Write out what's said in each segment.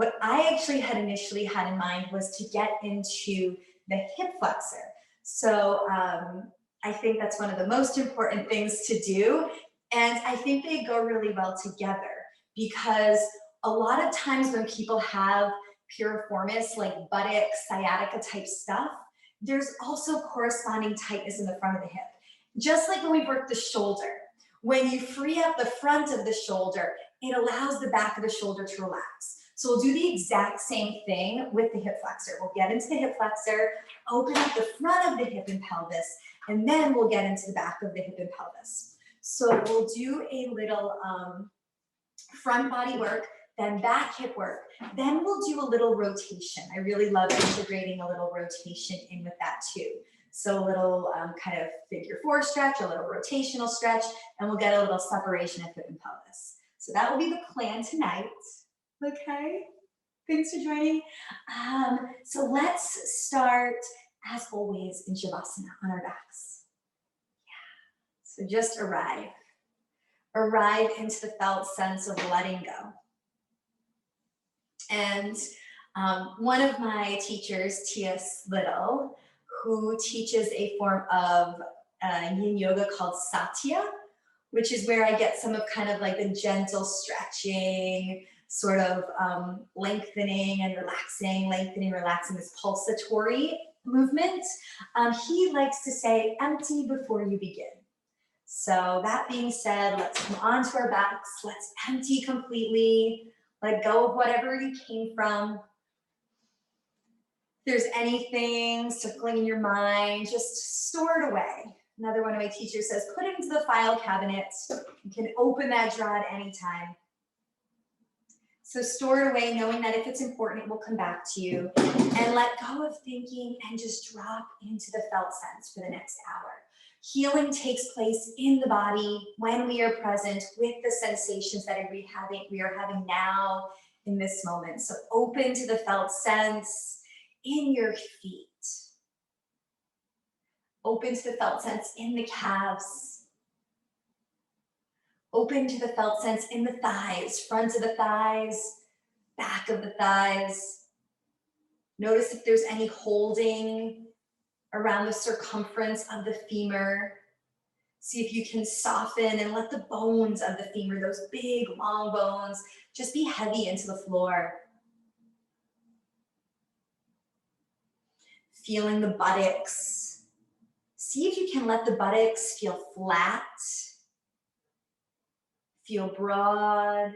What I actually had initially had in mind was to get into the hip flexor. So I think that's one of the most important things to do. And I think they go really well together because a lot of times when people have piriformis, like buttock, sciatica type stuff, there's also corresponding tightness in the front of the hip. Just like when we work the shoulder, when you free up the front of the shoulder, it allows the back of the shoulder to relax. So we'll do the exact same thing with the hip flexor. We'll get into the hip flexor, open up the front of the hip and pelvis, and then we'll get into the back of the hip and pelvis. So we'll do a little front body work, then back hip work. Then we'll do a little rotation. I really love integrating a little rotation in with that too. So a little kind of figure four stretch, a little rotational stretch, and we'll get a little separation of hip and pelvis. So that will be the plan tonight. Okay, thanks for joining. So let's start, as always, in Shavasana on our backs. Yeah. So just arrive. Arrive into the felt sense of letting go. And one of my teachers, T.S. Little, who teaches a form of yin yoga called Satya, which is where I get some of kind of like the gentle stretching, sort of lengthening and relaxing, lengthening, relaxing, this pulsatory movement. He likes to say, empty before you begin. So that being said, let's come onto our backs. Let's empty completely. Let go of whatever you came from. If there's anything circling in your mind, just store it away. Another one of my teachers says, put it into the file cabinet. You can open that drawer at any time. So store it away, knowing that if it's important, it will come back to you. And let go of thinking and just drop into the felt sense for the next hour. Healing takes place in the body when we are present with the sensations that we are having now in this moment. So open to the felt sense in your feet. Open to the felt sense in the calves. Open to the felt sense in the thighs, front of the thighs, back of the thighs. Notice if there's any holding around the circumference of the femur. See if you can soften and let the bones of the femur, those big, long bones, just be heavy into the floor. Feeling the buttocks. See if you can let the buttocks feel flat, feel broad.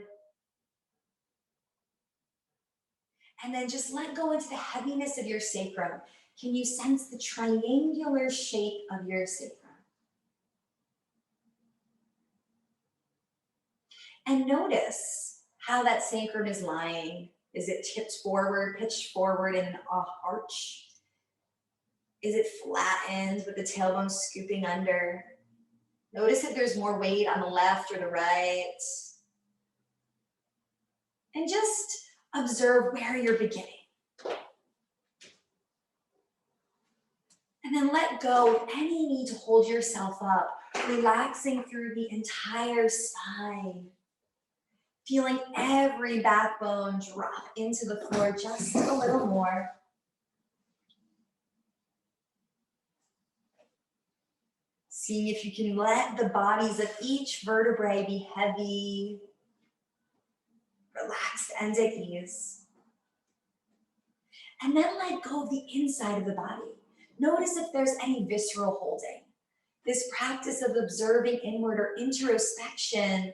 And then just let go into the heaviness of your sacrum. Can you sense the triangular shape of your sacrum? And notice how that sacrum is lying. Is it tipped forward, pitched forward in an arch? Is it flattened with the tailbone scooping under? Notice if there's more weight on the left or the right. And just observe where you're beginning. And then let go of any need to hold yourself up, relaxing through the entire spine. Feeling every backbone drop into the floor just a little more. Seeing if you can let the bodies of each vertebrae be heavy, relaxed, and at ease. And then let go of the inside of the body. Notice if there's any visceral holding. This practice of observing inward or introspection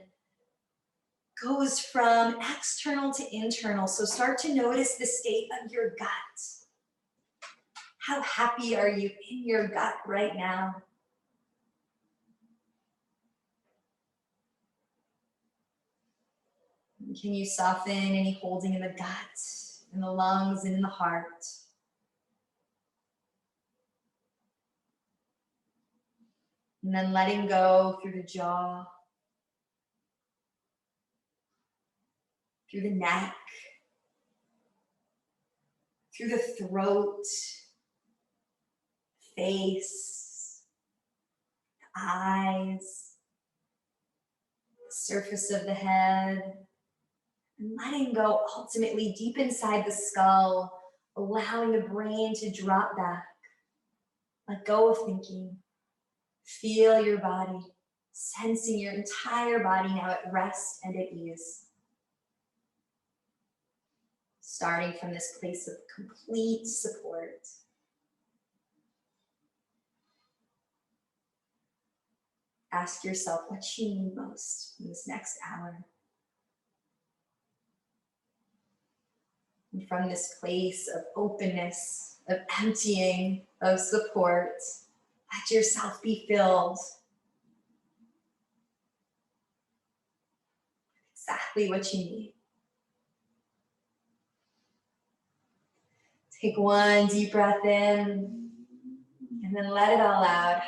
goes from external to internal. So start to notice the state of your gut. How happy are you in your gut right now? Can you soften any holding in the gut, in the lungs, and in the heart? And then letting go through the jaw, through the neck, through the throat, face, the eyes, the surface of the head, And letting go ultimately deep inside the skull, allowing the brain to drop back. Let go of thinking. Feel your body, sensing your entire body now at rest and at ease. Starting from this place of complete support. Ask yourself what you need most in this next hour. And from this place of openness, of emptying, of support, let yourself be filled with exactly what you need. Take one deep breath in and then let it all out.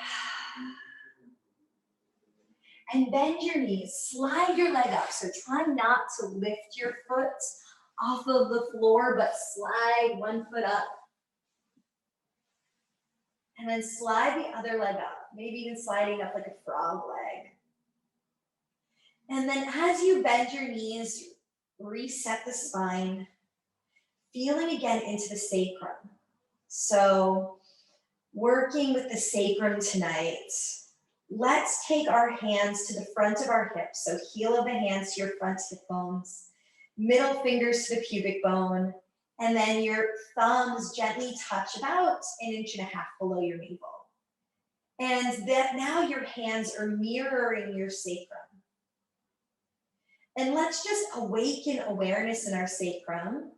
And bend your knees, slide your leg up. So try not to lift your foot off of the floor, but slide one foot up. And then slide the other leg up, maybe even sliding up like a frog leg. And then as you bend your knees, reset the spine, feeling again into the sacrum. So working with the sacrum tonight, let's take our hands to the front of our hips. So heel of the hands to your front hip bones, middle fingers to the pubic bone, and then your thumbs gently touch about 1.5 inches below your navel. And that now your hands are mirroring your sacrum. And let's just awaken awareness in our sacrum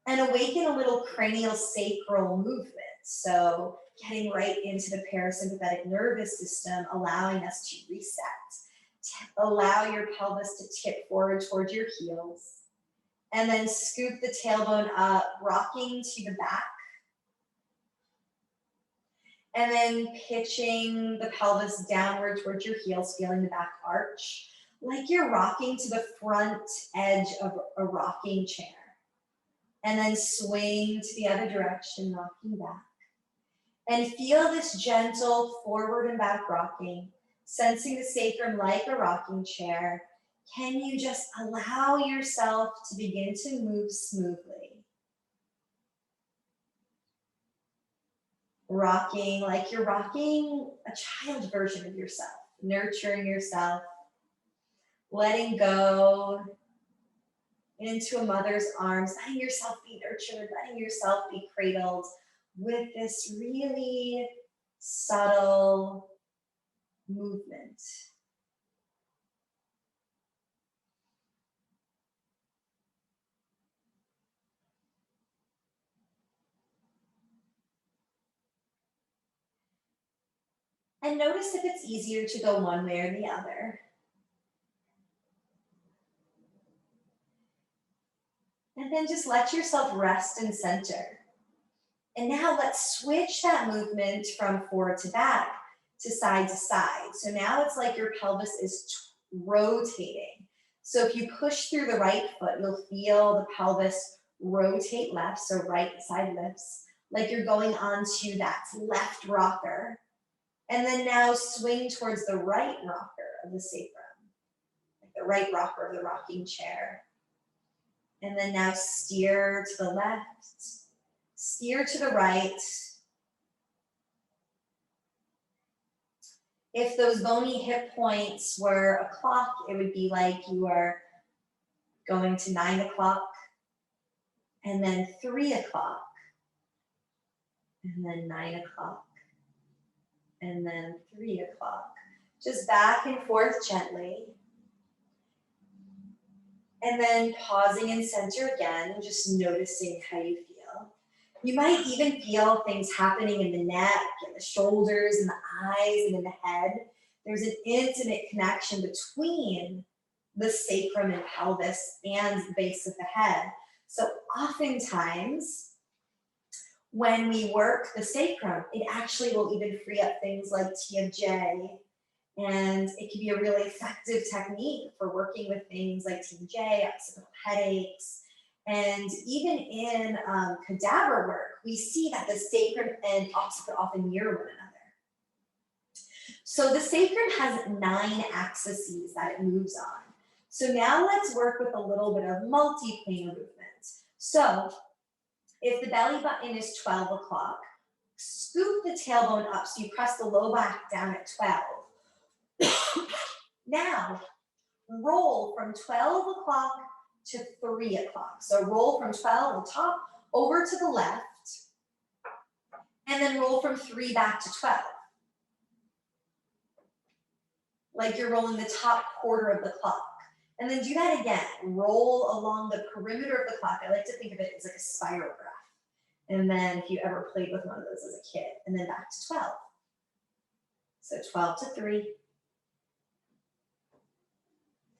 and awaken a little cranial sacral movement. So getting right into the parasympathetic nervous system, allowing us to reset. Allow your pelvis to tip forward towards your heels. And then scoop the tailbone up, rocking to the back. And then pitching the pelvis downward towards your heels, feeling the back arch, like you're rocking to the front edge of a rocking chair. And then swing to the other direction, rocking back. And feel this gentle forward and back rocking, sensing the sacrum like a rocking chair. Can you just allow yourself to begin to move smoothly? Rocking like you're rocking a child version of yourself, nurturing yourself, letting go into a mother's arms, letting yourself be nurtured, letting yourself be cradled with this really subtle movement. And notice if it's easier to go one way or the other. And then just let yourself rest and center. And now let's switch that movement from forward to back to side to side. So now it's like your pelvis is rotating. So if you push through the right foot, you'll feel the pelvis rotate left, so right side lifts, like you're going onto that left rocker. And then now swing towards the right rocker of the sacrum, like the right rocker of the rocking chair. And then now steer to the left, steer to the right. If those bony hip points were a clock, it would be like you are going to 9 o'clock, and then 3 o'clock, and then 9 o'clock, and then 3 o'clock. Just back and forth gently. And then pausing in center again, just noticing how you feel. You might even feel things happening in the neck and the shoulders and the eyes and in the head. There's an intimate connection between the sacrum and pelvis and the base of the head. So oftentimes, when we work the sacrum, it actually will even free up things like TMJ. And it can be a really effective technique for working with things like TMJ, occipital headaches. And even in cadaver work, we see that the sacrum and occiput often mirror one another. So the sacrum has 9 axes that it moves on. So now let's work with a little bit of multi-planar movement. So if the belly button is 12 o'clock, scoop the tailbone up so you press the low back down at 12. Now, roll from 12 o'clock to 3 o'clock. So roll from 12 on top over to the left, and then roll from 3 back to 12. Like you're rolling the top quarter of the clock. And then do that again. Roll along the perimeter of the clock. I like to think of it as like a spiral graph. And then if you ever played with one of those as a kid, and then back to 12. So 12 to 3,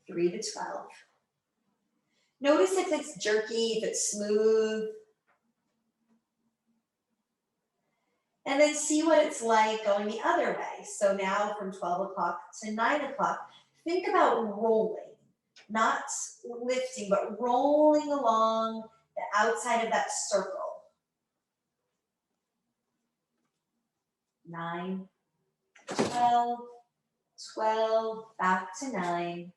3 to 12. Notice if it's jerky, if it's smooth. And then see what it's like going the other way. So now from 12 o'clock to 9 o'clock, think about rolling, not lifting, but rolling along the outside of that circle. 9, 12, 12, back to 9.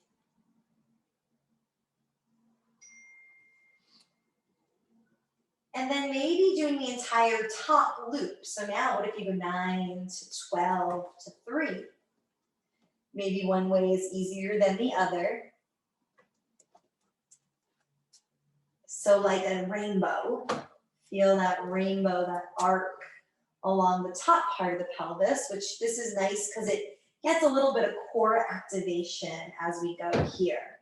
And then maybe doing the entire top loop. So now what if you go 9 to 12 to 3? Maybe one way is easier than the other. So like a rainbow, feel that rainbow, that arc along the top part of the pelvis, which this is nice because it gets a little bit of core activation as we go here.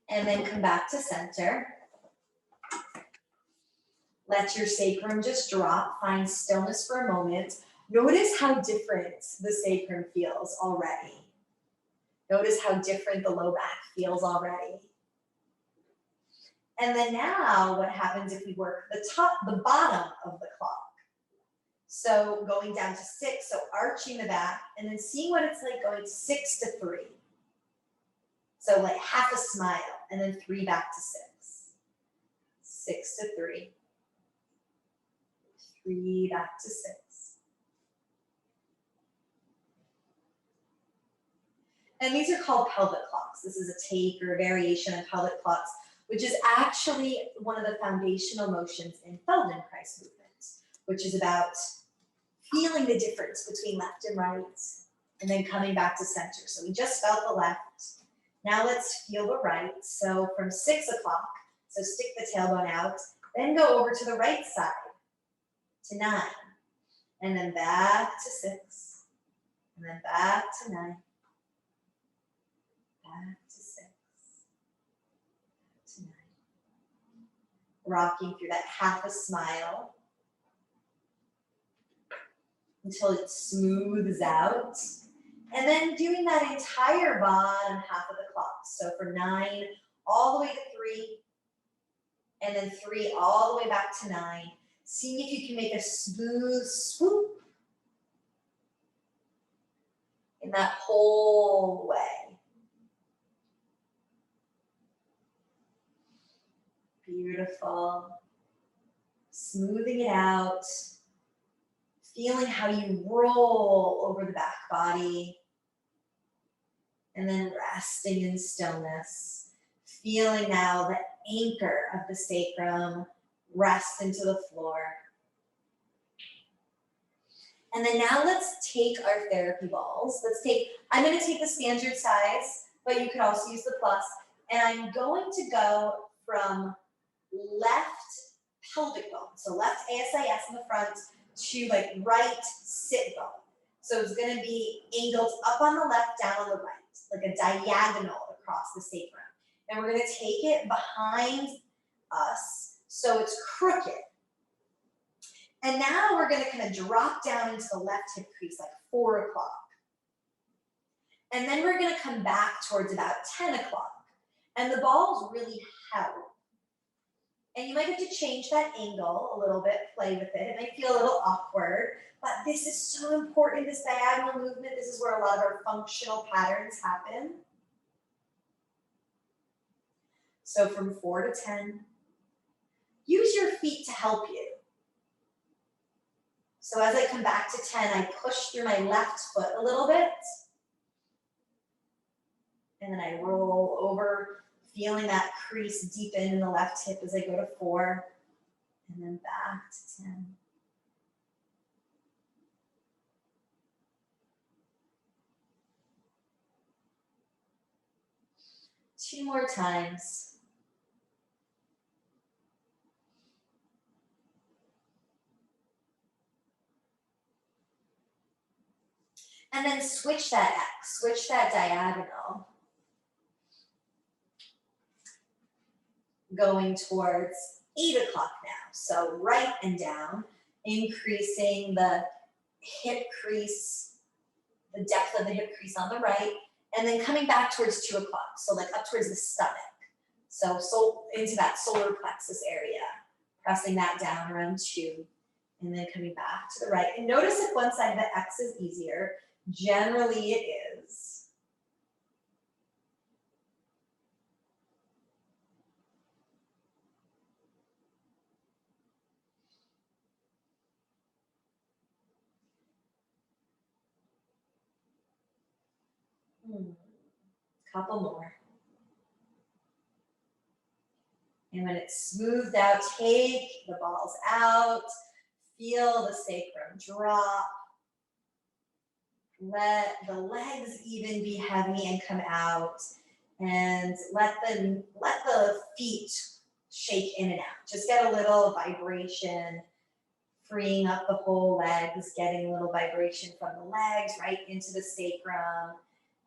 And then come back to center. Let your sacrum just drop, find stillness for a moment. Notice how different the sacrum feels already. Notice how different the low back feels already. And then now what happens if we work the bottom of the clock? So going down to 6, so arching the back, and then seeing what it's like going 6 to 3. So like half a smile, and then 3 back to 6. 6 to 3. 3 back to 6. And these are called pelvic clocks. This is a take or a variation of pelvic clocks, which is actually one of the foundational motions in Feldenkrais movement, which is about feeling the difference between left and right, and then coming back to center. So we just felt the left. Now let's feel the right. So from 6 o'clock, so stick the tailbone out, then go over to the right side to 9, and then back to 6, and then back to 9, back to 6, back to 9. Rocking through that half a smile until it smooths out. And then doing that entire bottom half of the clock. So for 9, all the way to 3, and then 3 all the way back to 9. Seeing if you can make a smooth swoop in that whole way. Beautiful. Smoothing it out. Feeling how you roll over the back body. And then resting in stillness. Feeling now the anchor of the sacrum rest into the floor. And then now let's take our therapy balls. I'm going to take the standard size, but you could also use the plus. And I'm going to go from left pelvic bone, so left ASIS in the front, to like right sit bone. So it's going to be angled up on the left, down on the right, like a diagonal across the sacrum. And we're going to take it behind us so it's crooked. And now we're going to kind of drop down into the left hip crease, like 4 o'clock. And then we're going to come back towards about 10 o'clock. And the balls really help. And you might have to change that angle a little bit, play with it. It might feel a little awkward, but this is so important, this diagonal movement. This is where a lot of our functional patterns happen. So from 4 to 10, use your feet to help you. So as I come back to 10, I push through my left foot a little bit. And then I roll over, feeling that crease deepen in the left hip as I go to 4, and then back to 10. 2 more times. And then switch that X, switch that diagonal. Going towards 8 o'clock now. So right and down, increasing the hip crease, the depth of the hip crease on the right, and then coming back towards 2 o'clock. So like up towards the stomach. So into that solar plexus area, pressing that down around 2, and then coming back to the right. And notice if one side of the X is easier. Generally it is. Couple more. And when it's smoothed out, take the balls out. Feel the sacrum drop. Let the legs even be heavy and come out. And let the feet shake in and out. Just get a little vibration, freeing up the whole legs, getting a little vibration from the legs right into the sacrum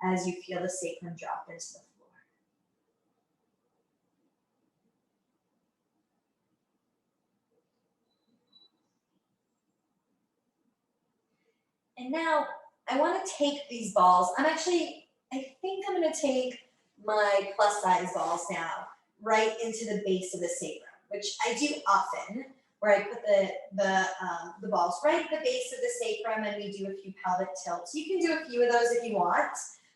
as you feel the sacrum drop into the floor. And now I want to take these balls. I think I'm going to take my plus size balls now right into the base of the sacrum, which I do often, where I put the balls right at the base of the sacrum and we do a few pelvic tilts. You can do a few of those if you want,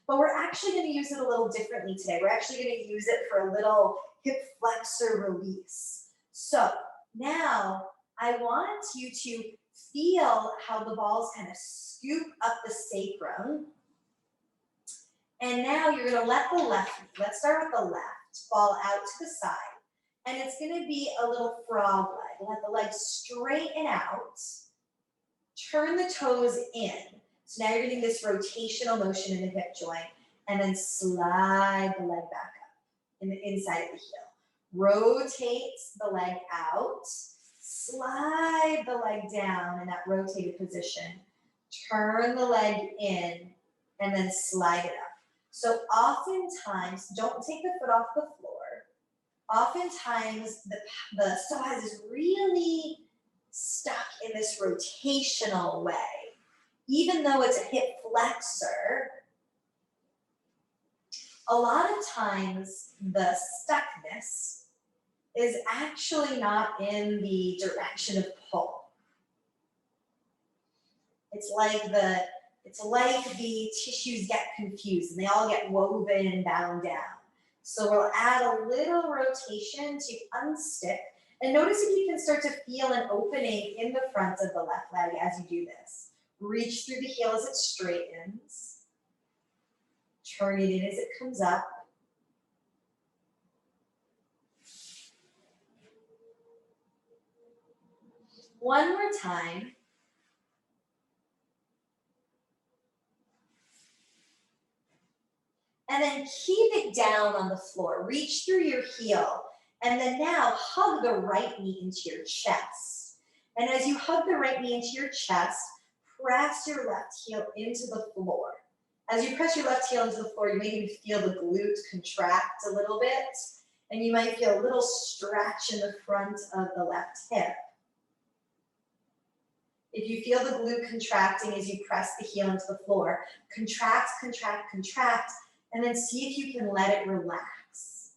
but we're actually going to use it a little differently today. We're actually going to use it for a little hip flexor release. So now I want you to feel how the balls kind of scoop up the sacrum. And now you're going to let the left, let's start with the left, fall out to the side. And it's going to be a little frog leg. Let the legs straighten out. Turn the toes in. So now you're getting this rotational motion in the hip joint. And then slide the leg back up in the inside of the heel. Rotate the leg out. Slide the leg down in that rotated position. Turn the leg in and then slide it up. So oftentimes, don't take the foot off the floor. Oftentimes, the psoas is really stuck in this rotational way. Even though it's a hip flexor, a lot of times the stuckness is actually not in the direction of pull. It's like the tissues get confused and they all get woven and bound down. So we'll add a little rotation to unstick. And notice if you can start to feel an opening in the front of the left leg as you do this. Reach through the heel as it straightens. Turn it in as it comes up. One more time. And then keep it down on the floor. Reach through your heel. And then now hug the right knee into your chest. And as you hug the right knee into your chest, press your left heel into the floor. As you press your left heel into the floor, you may even feel the glute contract a little bit. And you might feel a little stretch in the front of the left hip. If you feel the glute contracting as you press the heel into the floor, contract, contract, contract, and then see if you can let it relax.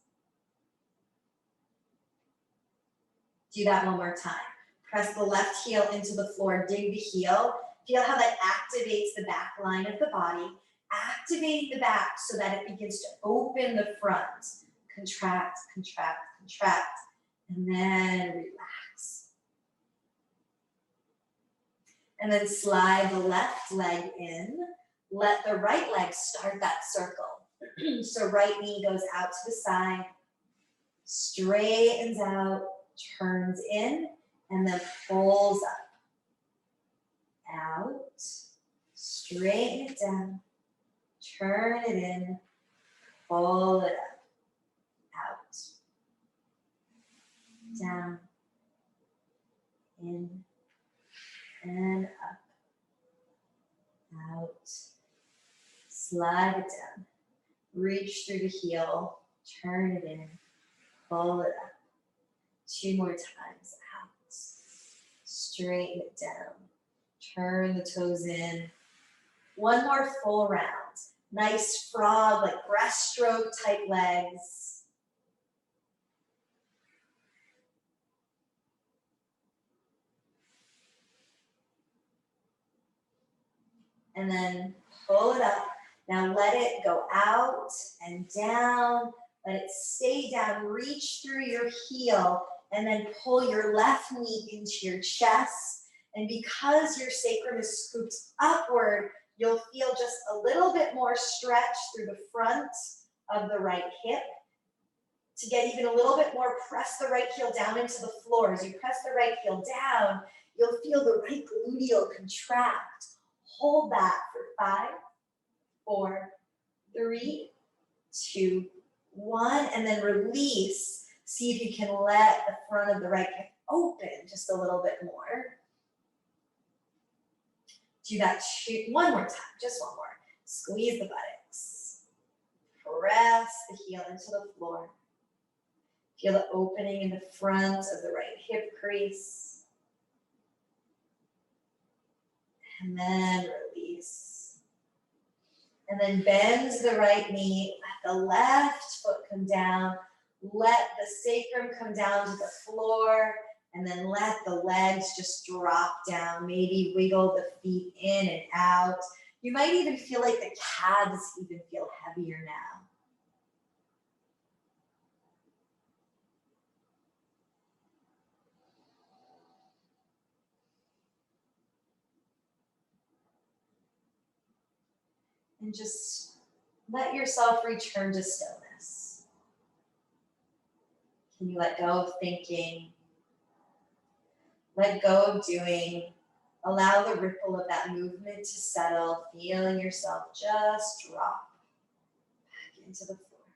Do that one more time. Press the left heel into the floor, dig the heel. Feel how that activates the back line of the body. Activate the back so that it begins to open the front. Contract, contract, contract, and then relax. And then slide the left leg in. Let the right leg start that circle. So right knee goes out to the side, straightens out, turns in, and then pulls up. Out, straighten it down, turn it in, pull it up. Out, down, in, and up, out, slide it down, reach through the heel, turn it in, pull it up. 2 more times, out, straighten it down, turn the toes in. 1 more full round. Nice frog, like breaststroke type legs. And then pull it up. Now let it go out and down. Let it stay down. Reach through your heel and then pull your left knee into your chest. And because your sacrum is scooped upward, you'll feel just a little bit more stretch through the front of the right hip. To get even a little bit more, press the right heel down into the floor. As you press the right heel down, you'll feel the right gluteal contract. Hold that for 5, 4, 3, 2, 1, and then release. See if you can let the front of the right hip open just a little bit more. Do that 1 more time, just 1 more. Squeeze the buttocks. Press the heel into the floor. Feel the opening in the front of the right hip crease. And then release. And then bend the right knee. Let the left foot come down. Let the sacrum come down to the floor. And then let the legs just drop down. Maybe wiggle the feet in and out. You might even feel like the calves even feel heavier now. And just let yourself return to stillness. Can you let go of thinking? Let go of doing. Allow the ripple of that movement to settle, feeling yourself just drop back into the floor.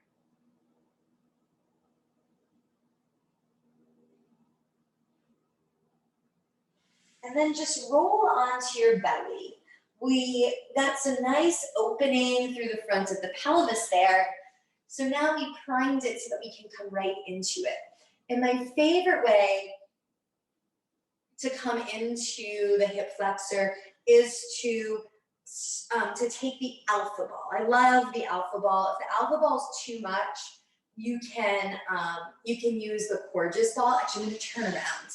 And then just roll onto your belly. We got some nice opening through the front of the pelvis there. So now we primed it so that we can come right into it. And my favorite way to come into the hip flexor is to take the alpha ball. I love the alpha ball. If the alpha ball is too much, you can use the Courgeous ball. Actually, I'm going to turn around.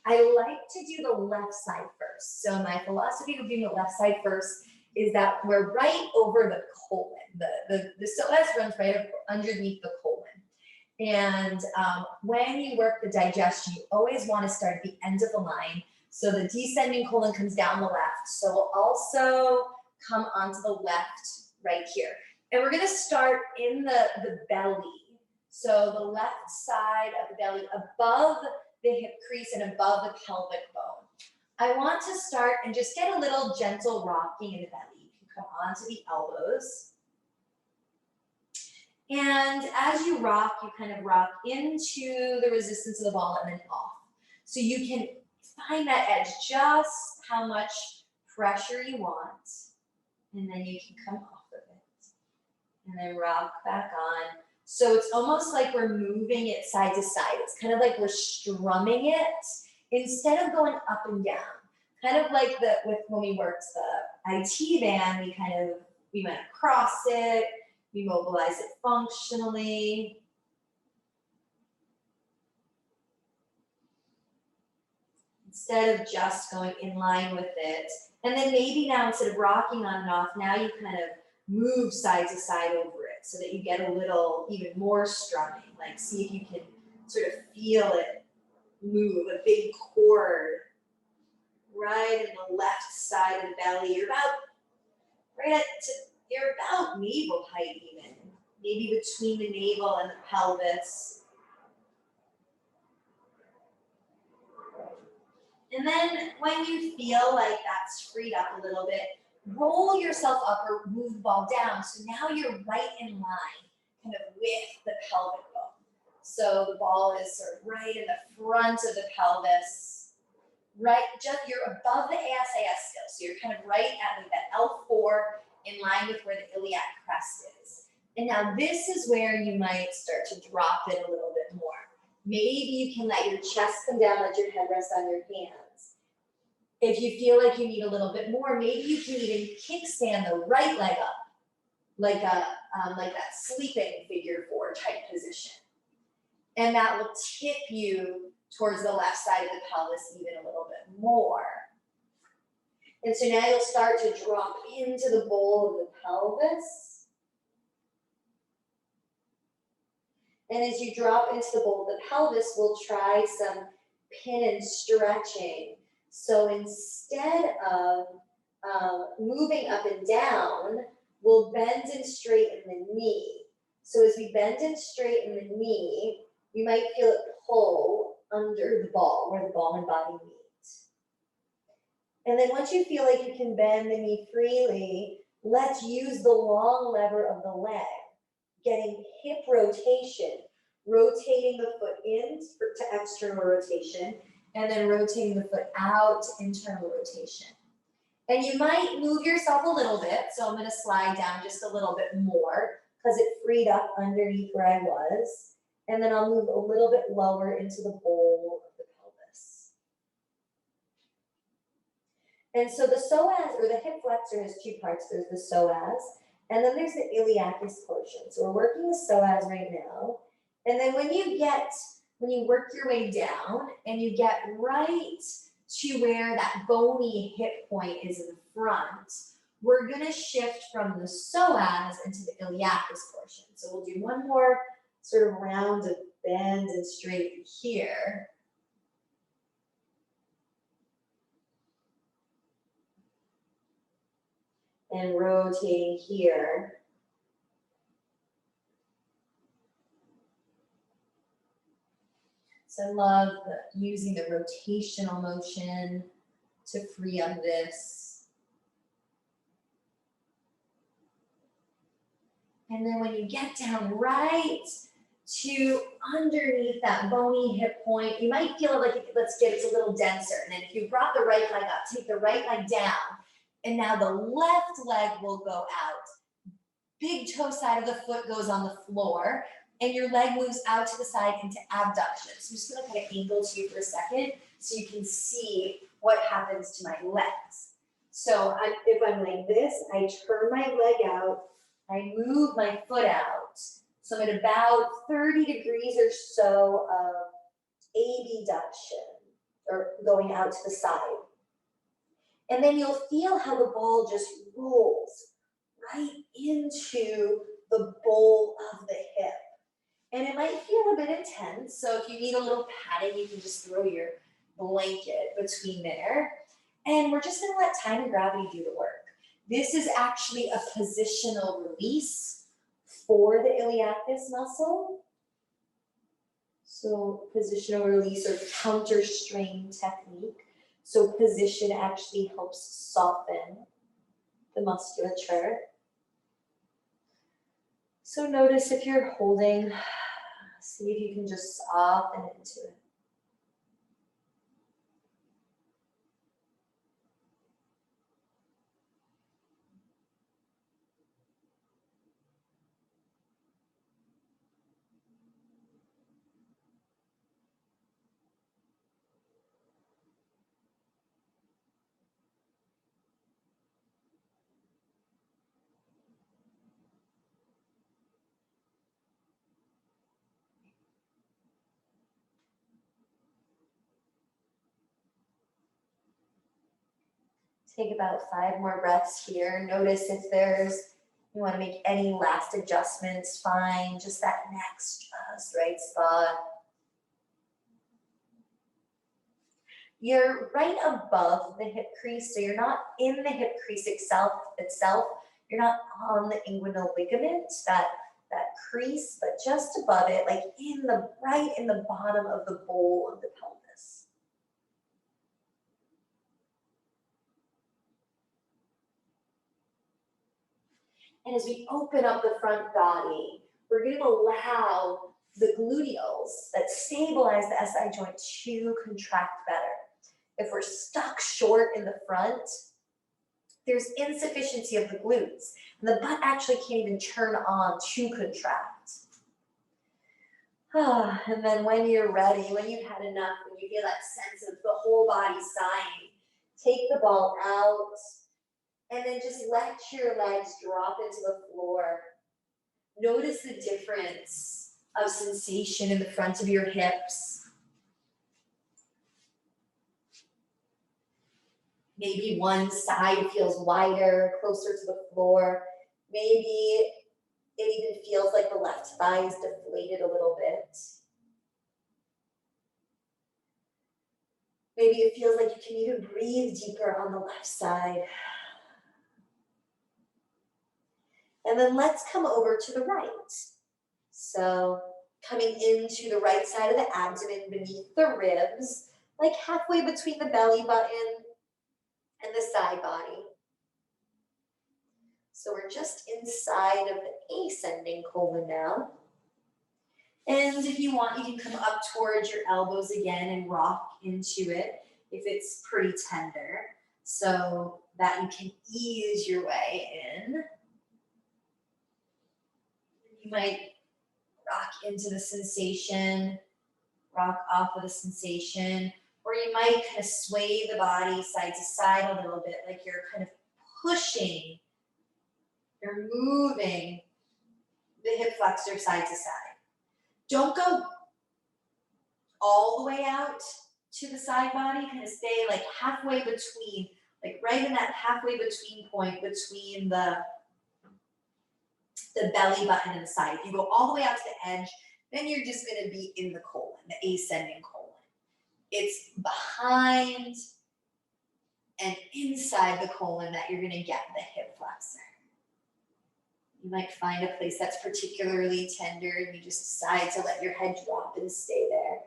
I like to do the left side first. So my philosophy of doing the left side first is that we're right over the colon. The psoas runs right underneath the colon. And when you work the digestion, you always want to start at the end of the line. So the descending colon comes down the left. So we'll also come onto the left right here. And we're going to start in the belly. So the left side of the belly above the hip crease and above the pelvic bone. I want to start and just get a little gentle rocking in the belly. You can come onto the elbows. And as you rock, you kind of rock into the resistance of the ball and then off. So you can find that edge, just how much pressure you want. And then you can come off of it. And then rock back on. So it's almost like we're moving it side to side. It's kind of like we're strumming it instead of going up and down. Kind of like when we worked the IT band, we went across it, we mobilize it functionally. Instead of just going in line with it. And then maybe now instead of rocking on and off, now you kind of move side to side over it so that you get a little even more strumming. Like see if you can sort of feel it move, a big cord right in the left side of the belly. You're about navel height even. maybe between the navel and the pelvis. And then when you feel like that's freed up a little bit, roll yourself up or move the ball down. So now you're right in line, kind of with the pelvic bone. So the ball is sort of right in the front of the pelvis, right, just you're above the ASAS still. So you're kind of right at like that L4 in line with where the iliac crest is. And now this is where you might start to drop it a little bit more. Maybe you can let your chest come down, let your head rest on your hands. If you feel like you need a little bit more, maybe you can even kickstand the right leg up, like that sleeping figure 4 type position. And that will tip you towards the left side of the pelvis even a little bit more. And so now you'll start to drop into the bowl of the pelvis. And as you drop into the bowl of the pelvis, we'll try some pin and stretching. So instead of moving up and down, we'll bend and straighten the knee. So as we bend and straighten the knee, you might feel it pull under the ball, where the ball and body meet. And then once you feel like you can bend the knee freely, let's use the long lever of the leg, getting hip rotation, rotating the foot in to external rotation, and then rotating the foot out to internal rotation. And you might move yourself a little bit, so I'm going to slide down just a little bit more because it freed up underneath where I was. And then I'll move a little bit lower into the bowl of the pelvis. And so the psoas, or the hip flexor, has 2 parts. There's the psoas, and then there's the iliacus portion. So we're working the psoas right now. And then when you work your way down and you get right to where that bony hip point is in the front, we're going to shift from the psoas into the iliacus portion. So we'll do one more sort of round of bend and straighten here. And rotating here. So I love using the rotational motion to free up this. And then when you get down right to underneath that bony hip point, you might feel like it's a little denser. And then if you brought the right leg up, take the right leg down, and now the left leg will go out. Big toe side of the foot goes on the floor, and your leg moves out to the side into abduction. So I'm just going to kind of angle to you for a second so you can see what happens to my legs. So if I'm like this, I turn my leg out, I move my foot out. So I'm at about 30 degrees or so of abduction, or going out to the side. And then you'll feel how the ball just rolls right into the bowl of the hip. And it might feel a bit intense, so if you need a little padding, you can just throw your blanket between there. And we're just going to let time and gravity do the work. This is actually a positional release for the iliacus muscle. So positional release or counter strain technique. So position actually helps soften the musculature. So notice if you're holding, see if you can just soften into it. Take about 5 more breaths here. Notice if you want to make any last adjustments, fine. Just that next just right spot. You're right above the hip crease, so you're not in the hip crease itself. You're not on the inguinal ligament, that that crease, but just above it, like right in the bottom of the bowl of the pelvis. And as we open up the front body, we're going to allow the gluteals that stabilize the SI joint to contract better. If we're stuck short in the front, there's insufficiency of the glutes, and the butt actually can't even turn on to contract. And then when you're ready, when you've had enough, when you feel that sense of the whole body sighing, take the ball out, and then just let your legs drop into the floor. Notice the difference of sensation in the front of your hips. Maybe one side feels wider, closer to the floor. Maybe it even feels like the left thigh is deflated a little bit. Maybe it feels like you can even breathe deeper on the left side. And then let's come over to the right. So coming into the right side of the abdomen beneath the ribs, like halfway between the belly button and the side body. So we're just inside of the ascending colon now. And if you want, you can come up towards your elbows again and rock into it if it's pretty tender, so that you can ease your way in. You might rock into the sensation, rock off of the sensation, or you might kind of sway the body side to side a little bit, like you're kind of pushing, you're moving the hip flexor side to side. Don't go all the way out to the side body, kind of stay like halfway between, like right in that halfway between point between the belly button and the side. If you go all the way out to the edge, then you're just going to be in the colon, the ascending colon. It's behind and inside the colon that you're going to get the hip flexor. You might find a place that's particularly tender and you just decide to let your head drop and stay there.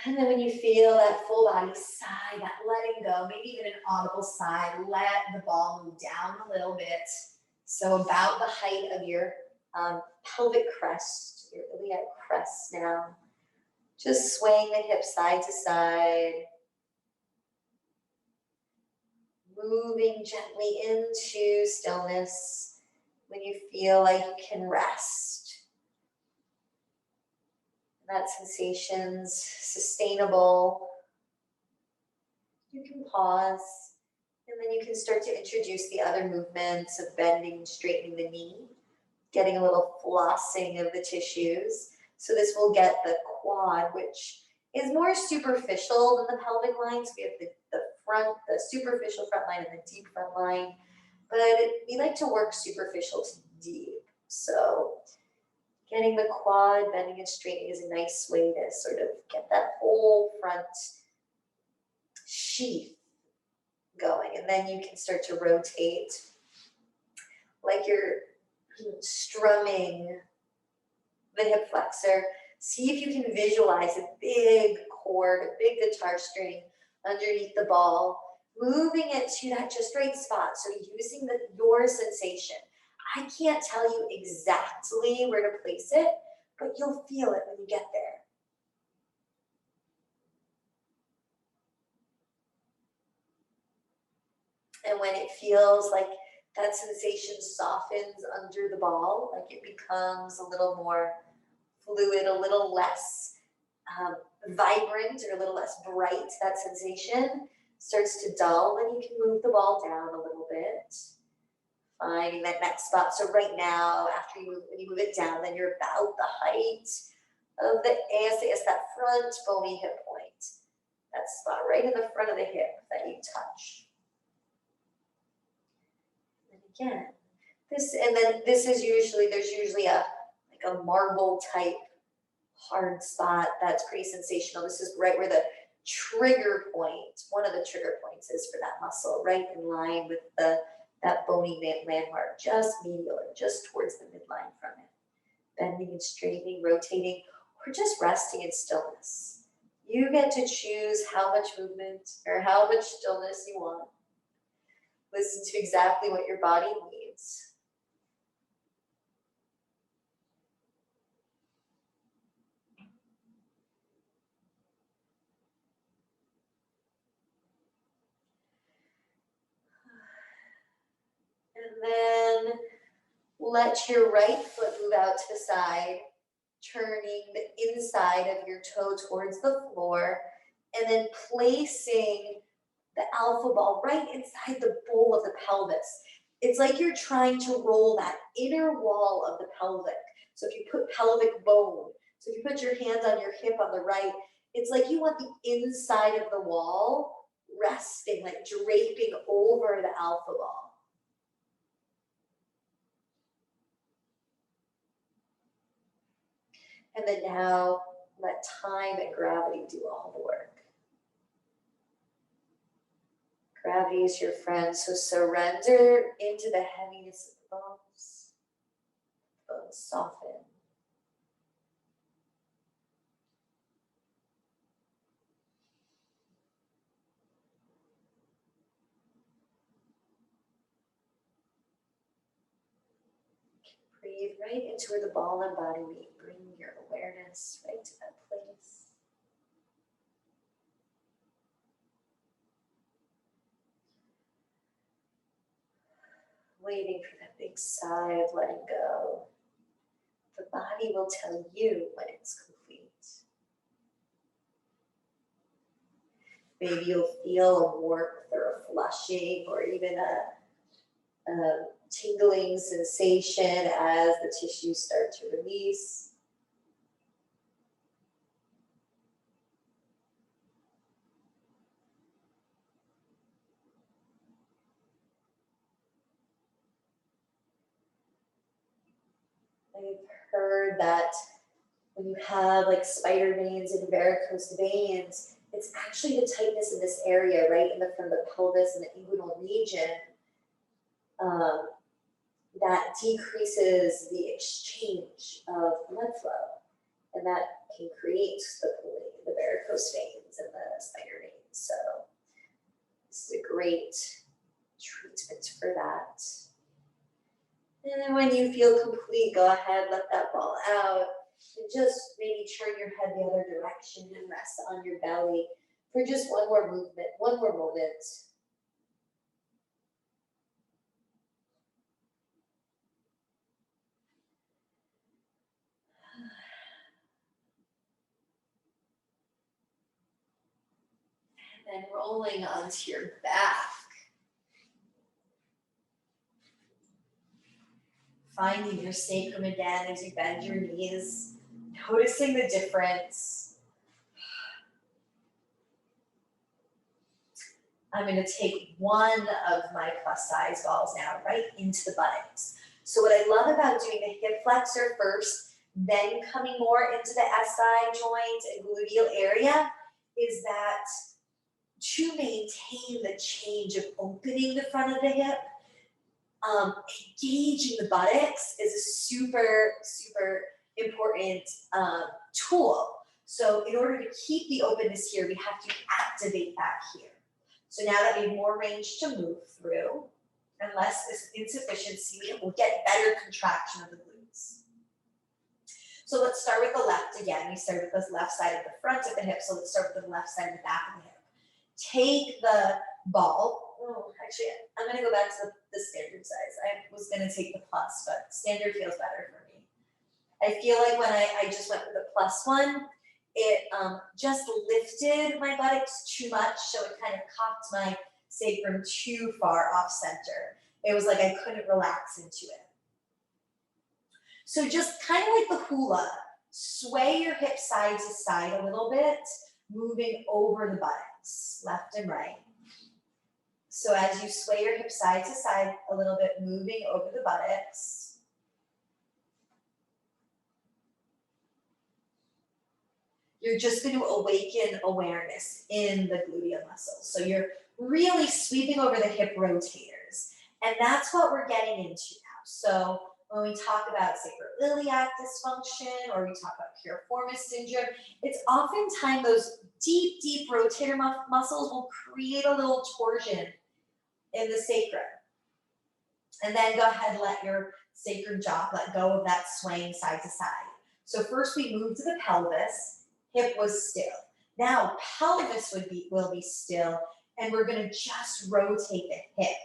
And then when you feel that full body sigh, that letting go, maybe even an audible sigh, let the ball move down a little bit. So about the height of your pelvic crest, your iliac crest now. Just swaying the hips side to side. Moving gently into stillness when you feel like you can rest. That sensation's sustainable. You can pause, and then you can start to introduce the other movements of bending and straightening the knee, getting a little flossing of the tissues. So this will get the quad, which is more superficial than the pelvic line. So we have the front, the superficial front line and the deep front line. But we like to work superficial to deep. So getting the quad, bending and straightening is a nice way to sort of get that whole front sheath going. And then you can start to rotate like you're strumming the hip flexor. See if you can visualize a big chord, a big guitar string underneath the ball, moving it to that just right spot. So using your sensation. I can't tell you exactly where to place it, but you'll feel it when you get there. And when it feels like that sensation softens under the ball, like it becomes a little more fluid, a little less vibrant or a little less bright, that sensation starts to dull, then you can move the ball down a little bit. Finding that next spot. So right now, after when you move it down, then you're about the height of the ASAS, that front bony hip point. That spot right in the front of the hip that you touch. And again, And then this is usually, there's usually a marble type hard spot that's pretty sensational. This is right where the trigger point, one of the trigger points is for that muscle, right in line with that bony landmark, just medial or just towards the midline from it. Bending and straightening, rotating, or just resting in stillness. You get to choose how much movement or how much stillness you want. Listen to exactly what your body needs. And then let your right foot move out to the side, turning the inside of your toe towards the floor, and then placing the alpha ball right inside the bowl of the pelvis. It's like you're trying to roll that inner wall of the pelvic. So if you put pelvic bone, so if you put your hands on your hip on the right, it's like you want the inside of the wall resting, like draping over the alpha ball. And then now let time and gravity do all the work. Gravity is your friend, so surrender into the heaviness of the bones. Bones soften. Breathe right into where the ball and body meet. Bring your awareness right to that place. Waiting for that big sigh of letting go. The body will tell you when it's complete. Maybe you'll feel a warmth or a flushing or even a tingling sensation as the tissues start to release. I've heard that when you have like spider veins and varicose veins, it's actually the tightness in this area, right from the pelvis and the inguinal region, that decreases the exchange of blood flow, and that can create the varicose veins and the spider veins. So this is a great treatment for that. And then when you feel complete, go ahead, let that ball out, and just maybe turn your head the other direction and rest on your belly for just one more movement, one more moment. And then rolling onto your back. Finding your sacrum again as you bend your knees, noticing the difference. I'm going to take one of my plus size balls now right into the buttocks. So what I love about doing the hip flexor first, then coming more into the SI joint and gluteal area, is that to maintain the change of opening the front of the hip, engaging the buttocks is a super, super important tool. So in order to keep the openness here, we have to activate that here. So now that we have more range to move through, and less insufficiency, we'll get better contraction of the glutes. So let's start with the left again. We start with the left side of the front of the hip, so let's start with the left side of the back of the hip. Take the ball. Oh, actually, I'm going to go back to the standard size. I was going to take the plus, but standard feels better for me. I feel like when I just went with the plus one, it just lifted my buttocks too much, so it kind of cocked my sacrum too far off center. It was like I couldn't relax into it. So just kind of like the hula, sway your hips side to side a little bit, moving over the buttocks, left and right. So as you sway your hips side to side a little bit, moving over the buttocks. You're just going to awaken awareness in the gluteal muscles. So you're really sweeping over the hip rotators. And that's what we're getting into now. So when we talk about sacroiliac dysfunction or we talk about piriformis syndrome, it's oftentimes those deep, deep rotator muscles will create a little torsion in the sacrum. And then go ahead and let your sacrum drop, let go of that swaying side to side. So first we move to the pelvis, hip was still. Now pelvis will be still, and we're gonna just rotate the hip.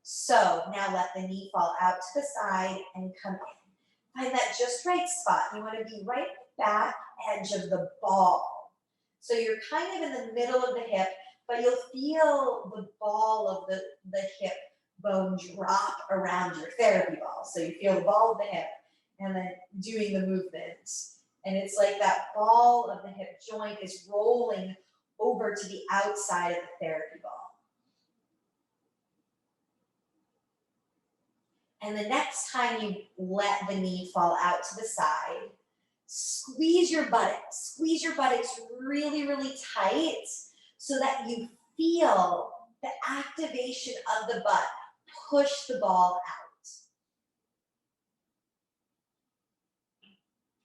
So now let the knee fall out to the side and come in. Find that just right spot. You wanna be right at the back edge of the ball. So you're kind of in the middle of the hip, but you'll feel the ball of the hip bone drop around your therapy ball. So you feel the ball of the hip and then doing the movement. And it's like that ball of the hip joint is rolling over to the outside of the therapy ball. And the next time you let the knee fall out to the side, squeeze your buttocks really, really tight so that you feel the activation of the butt push the ball out.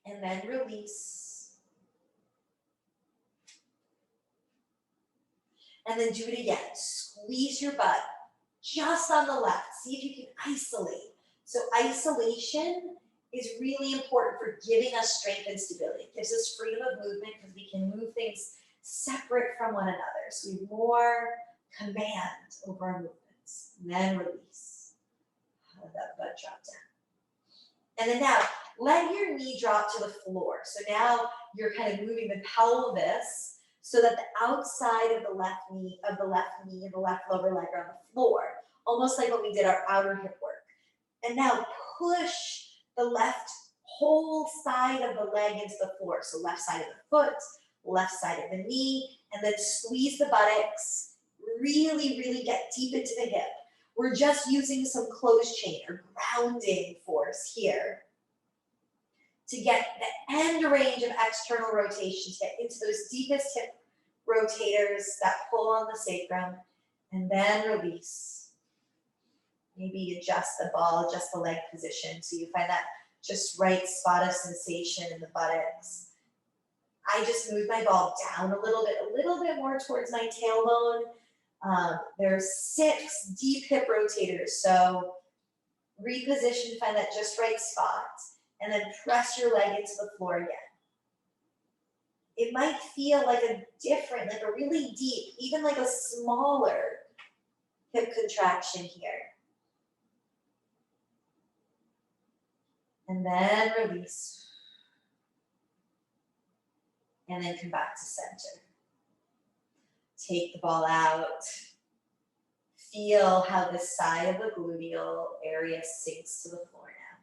And then release. And then do it again. Squeeze your butt just on the left. See if you can isolate. So isolation is really important for giving us strength and stability. It gives us freedom of movement because we can move things separate from one another. So we have more command over our movements. And then release. Let that butt drop down. And then now, let your knee drop to the floor. So now you're kind of moving the pelvis so that the outside of the left knee and the left lower leg are on the floor, almost like when we did our outer hip work. And now push the left whole side of the leg into the floor. So left side of the foot, left side of the knee, and then squeeze the buttocks. Really, really get deep into the hip. We're just using some closed chain or grounding force here to get the end range of external rotation, to get into those deepest hip rotators that pull on the sacrum, and then release. Maybe adjust the ball, adjust the leg position so you find that just right spot of sensation in the buttocks. I just moved my ball down a little bit more towards my tailbone. There's 6 deep hip rotators, so reposition, find that just right spot, and then press your leg into the floor again. It might feel like a different, like a really deep, even like a smaller hip contraction here. And then release. And then come back to center. Take the ball out. Feel how the side of the gluteal area sinks to the floor now.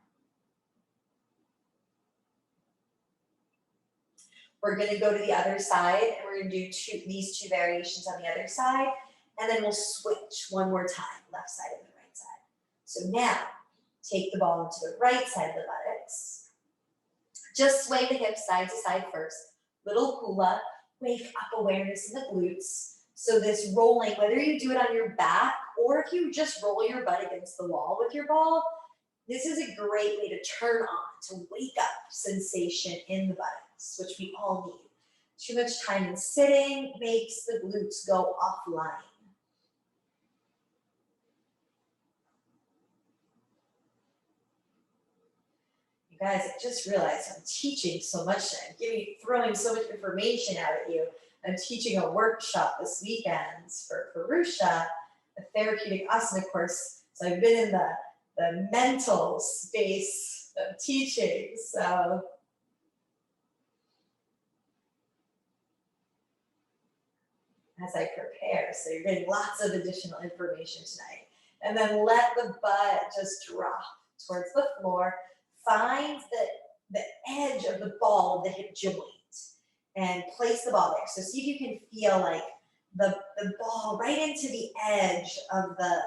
We're going to go to the other side, and we're going to do these two variations on the other side, and then we'll switch one more time, left side and the right side. So now, take the ball into the right side of the buttocks. Just sway the hips side to side first. Little hula, wake up awareness in the glutes. So this rolling, whether you do it on your back or if you just roll your butt against the wall with your ball, this is a great way to turn on, to wake up sensation in the buttocks, which we all need. Too much time in sitting makes the glutes go offline. You guys, I just realized I'm teaching so much, I'm throwing so much information out at you. I'm teaching a workshop this weekend for Purusha, a therapeutic asana course. So I've been in the mental space of teaching. So as I prepare, so you're getting lots of additional information tonight. And then let the butt just drop towards the floor. Find the edge of the ball of the hip joint and place the ball there. So see if you can feel like the the ball right into the edge of the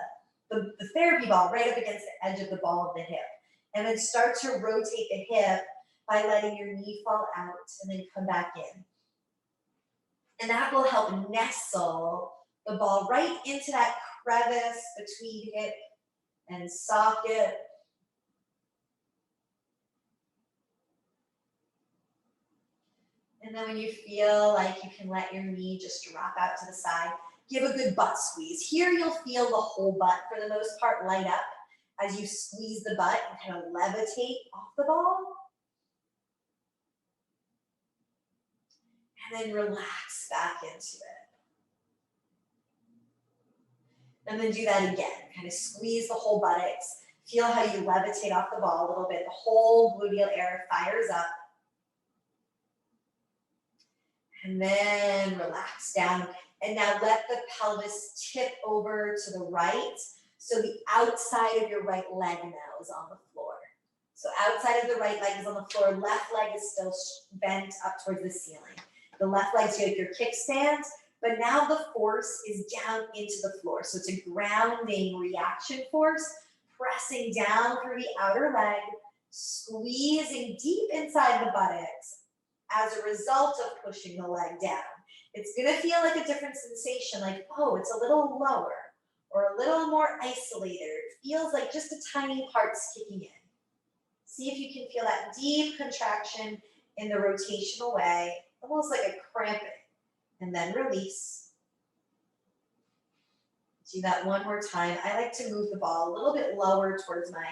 therapy ball, right up against the edge of the ball of the hip. And then start to rotate the hip by letting your knee fall out and then come back in. And that will help nestle the ball right into that crevice between hip and socket. And then when you feel like you can let your knee just drop out to the side, give a good butt squeeze. Here you'll feel the whole butt, for the most part, light up as you squeeze the butt and kind of levitate off the ball. And then relax back into it. And then do that again. Kind of squeeze the whole buttocks. Feel how you levitate off the ball a little bit. The whole gluteal area fires up. And then relax down. And now let the pelvis tip over to the right. So the outside of your right leg now is on the floor. So outside of the right leg is on the floor. Left leg is still bent up towards the ceiling. The left leg's like your kickstand, but now the force is down into the floor. So it's a grounding reaction force, pressing down through the outer leg, squeezing deep inside the buttocks as a result of pushing the leg down. It's gonna feel like a different sensation, like, oh, it's a little lower or a little more isolated. It feels like just a tiny part's kicking in. See if you can feel that deep contraction in the rotational way, almost like a cramping, and then release. Do that one more time. I like to move the ball a little bit lower towards my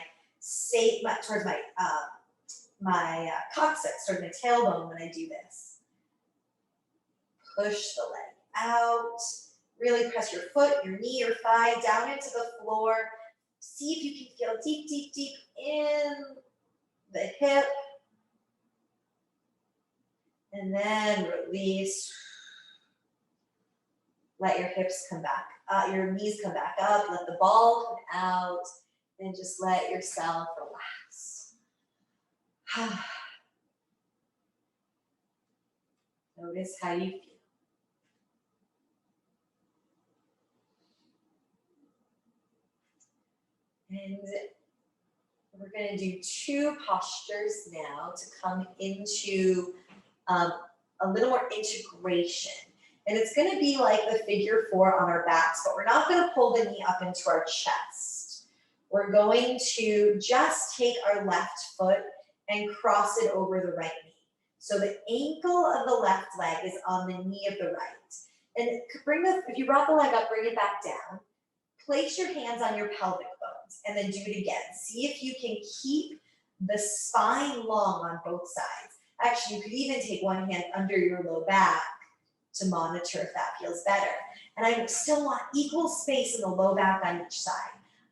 coccyx, towards my tailbone when I do this. Push the leg out. Really press your foot, your knee, your thigh down into the floor. See if you can feel deep, deep, deep in the hip. And then release. Let your hips come back, your knees come back up. Let the ball come out, and just let yourself relax. Notice how you feel. And we're going to do two postures now to come into a little more integration. And it's going to be like the figure 4 on our backs, but we're not going to pull the knee up into our chest. We're going to just take our left foot and cross it over the right knee. So the ankle of the left leg is on the knee of the right. And if you brought the leg up, bring it back down. Place your hands on your pelvic bones and then do it again. See if you can keep the spine long on both sides. Actually, you could even take one hand under your low back to monitor if that feels better. And I still want equal space in the low back on each side.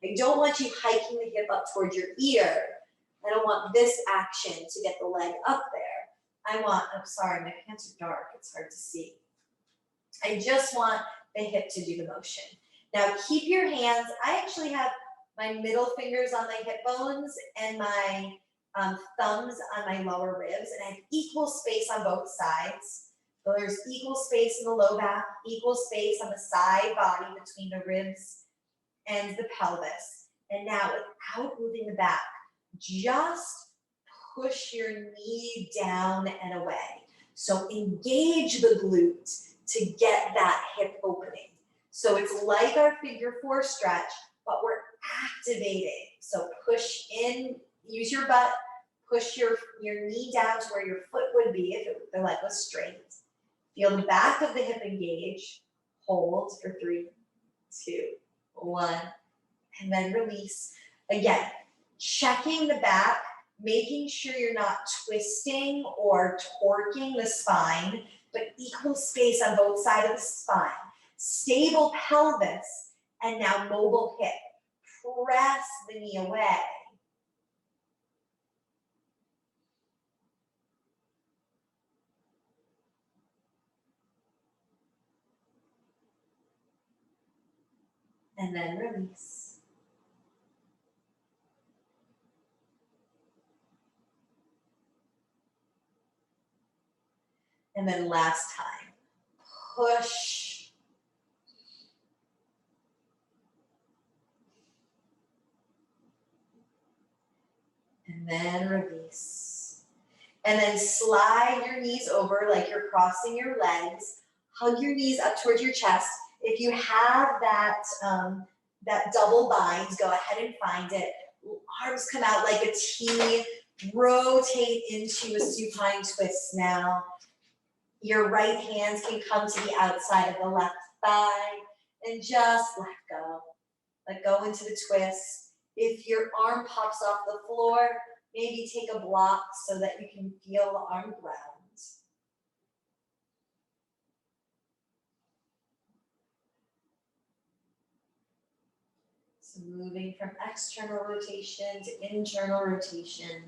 I don't want you hiking the hip up towards your ear. I don't want this action to get the leg up there. I'm sorry, my pants are dark, it's hard to see. I just want the hip to do the motion. Now keep your hands, I actually have my middle fingers on my hip bones and my thumbs on my lower ribs, and I have equal space on both sides. So there's equal space in the low back, equal space on the side body between the ribs and the pelvis. And now without moving the back, just push your knee down and away. So engage the glute to get that hip opening. So it's like our figure 4 stretch, but we're activating. So push in, use your butt, push your knee down to where your foot would be if the leg was straight. Feel the back of the hip engage. Hold for 3, 2, 1, and then release. Again, checking the back, making sure you're not twisting or torquing the spine, but equal space on both sides of the spine. Stable pelvis, and now mobile hip. Press the knee away. And then release. And then last time, push then release. And then slide your knees over like you're crossing your legs. Hug your knees up towards your chest. If you have that, that double bind, go ahead and find it. Arms come out like a T. Rotate into a supine twist now. Your right hands can come to the outside of the left thigh and just let go. Let go into the twist. If your arm pops off the floor, maybe take a block so that you can feel the arm ground. So moving from external rotation to internal rotation.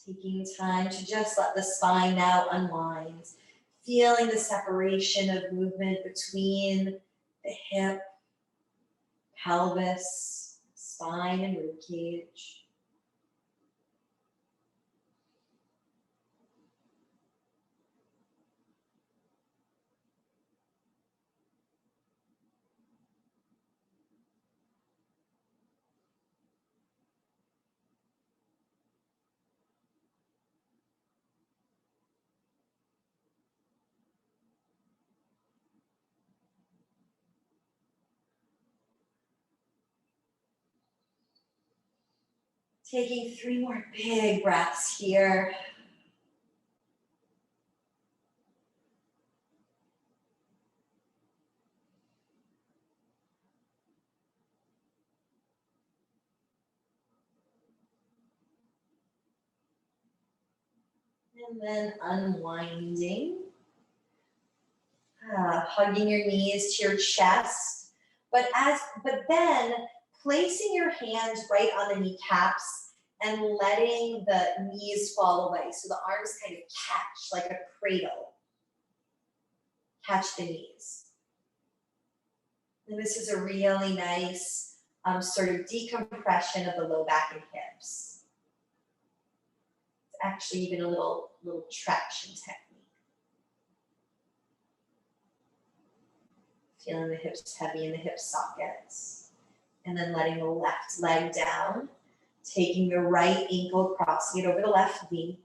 Taking time to just let the spine now unwind. Feeling the separation of movement between the hip, pelvis, spine, and ribcage. Taking 3 more big breaths here. And then unwinding. Hugging your knees to your chest. But then placing your hands right on the kneecaps and letting the knees fall away. So the arms kind of catch like a cradle. Catch the knees. And this is a really nice sort of decompression of the low back and hips. It's actually even a little traction technique. Feeling the hips heavy in the hip sockets. And then letting the left leg down. Taking the right ankle, crossing it over the left knee.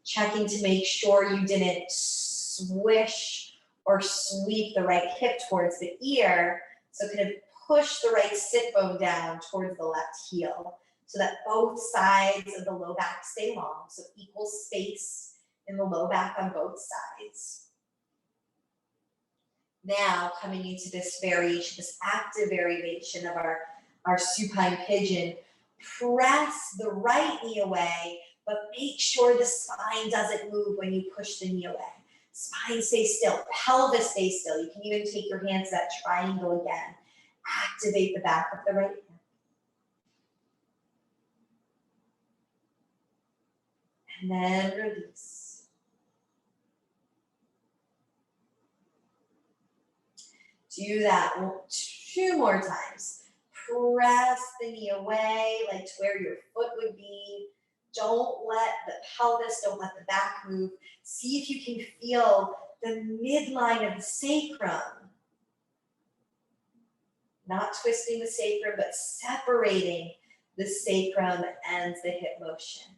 Checking to make sure you didn't swish or sweep the right hip towards the ear. So kind of push the right sit bone down towards the left heel so that both sides of the low back stay long. So equal space in the low back on both sides. Now coming into this variation, this active variation of our supine pigeon, press the right knee away, but make sure the spine doesn't move when you push the knee away. Spine stays still, pelvis stays still. You can even take your hands to that triangle again. Activate the back of the right hip. And then release. Do that 2 more times. Press the knee away, like to where your foot would be. Don't let the pelvis, don't let the back move. See if you can feel the midline of the sacrum. Not twisting the sacrum, but separating the sacrum and the hip motion.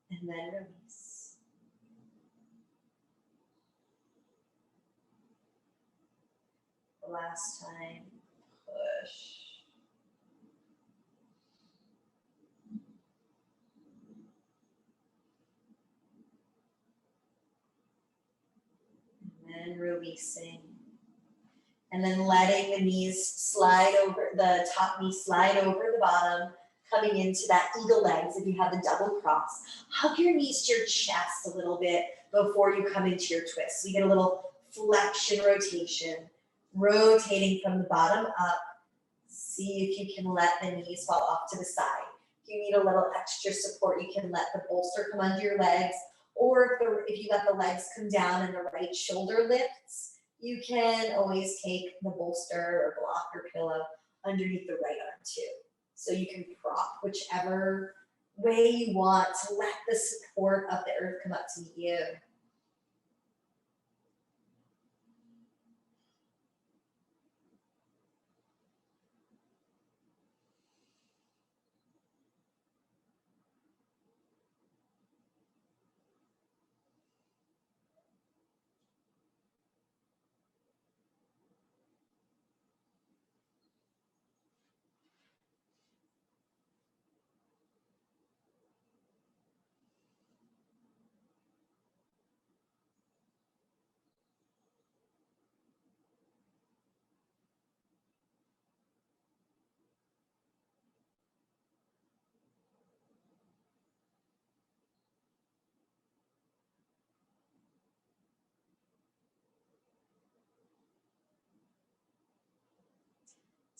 And then release. The last time, push. And releasing. And then letting the knees slide over, the top knee slide over the bottom, coming into that eagle legs if you have the double cross. Hug your knees to your chest a little bit before you come into your twist. So you get a little flexion rotation, rotating from the bottom up. See if you can let the knees fall off to the side. If you need a little extra support, you can let the bolster come under your legs. Or if you let the legs come down and the right shoulder lifts, you can always take the bolster or block or pillow underneath the right arm too. So you can prop whichever way you want to let the support of the earth come up to meet you.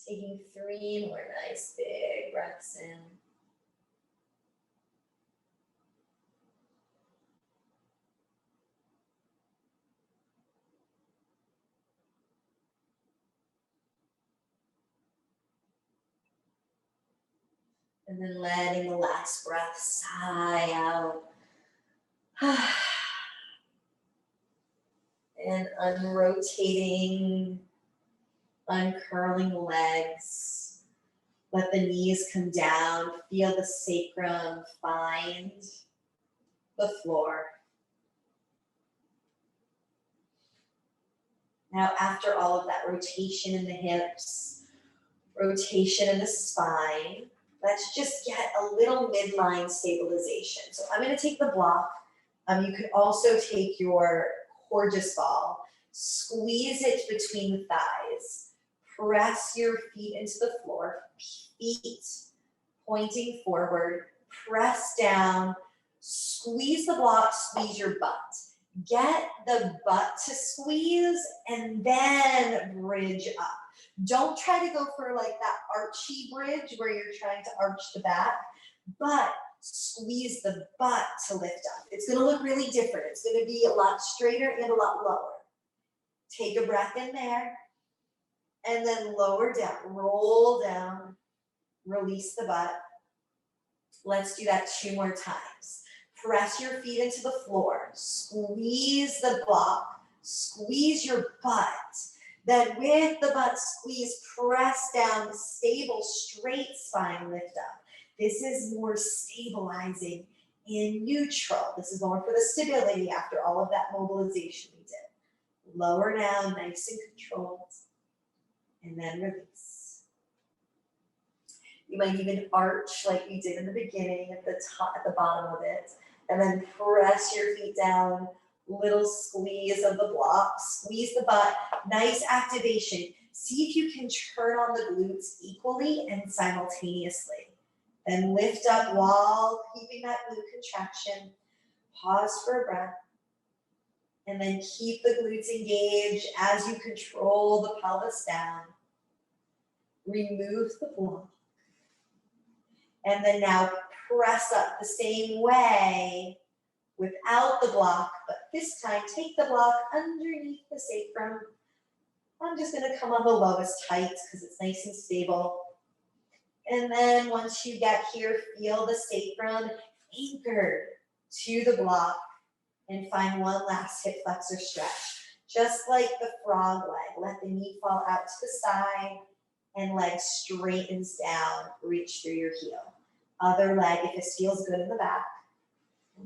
Taking 3 more nice big breaths in. And then letting the last breath sigh out. And unrotating, uncurling the legs. Let the knees come down. Feel the sacrum find the floor. Now, after all of that rotation in the hips, rotation in the spine, let's just get a little midline stabilization. So I'm going to take the block. You could also take your gorgeous ball, squeeze it between the thighs, press your feet into the floor, feet pointing forward, press down, squeeze the block, squeeze your butt. Get the butt to squeeze and then bridge up. Don't try to go for like that archy bridge where you're trying to arch the back, but squeeze the butt to lift up. It's gonna look really different. It's gonna be a lot straighter and a lot lower. Take a breath in there and then lower down, roll down, release the butt. Let's do that 2 more times. Press your feet into the floor, squeeze the block, squeeze your butt. Then with the butt squeeze, press down, stable, straight spine, lift up. This is more stabilizing in neutral. This is more for the stability after all of that mobilization we did. Lower down, nice and controlled, and then release. You might even arch like we did in the beginning at the top, at the bottom of it, and then press your feet down, little squeeze of the block, squeeze the butt, nice activation. See if you can turn on the glutes equally and simultaneously. Then lift up while keeping that glute contraction. Pause for a breath. And then keep the glutes engaged as you control the pelvis down. Remove the block. And then now press up the same way without the block, but this time take the block underneath the sacrum. I'm just gonna come on the lowest height because it's nice and stable. And then once you get here, feel the sacrum anchored to the block and find one last hip flexor stretch. Just like the frog leg, let the knee fall out to the side and leg straightens down, reach through your heel. Other leg, if this feels good in the back,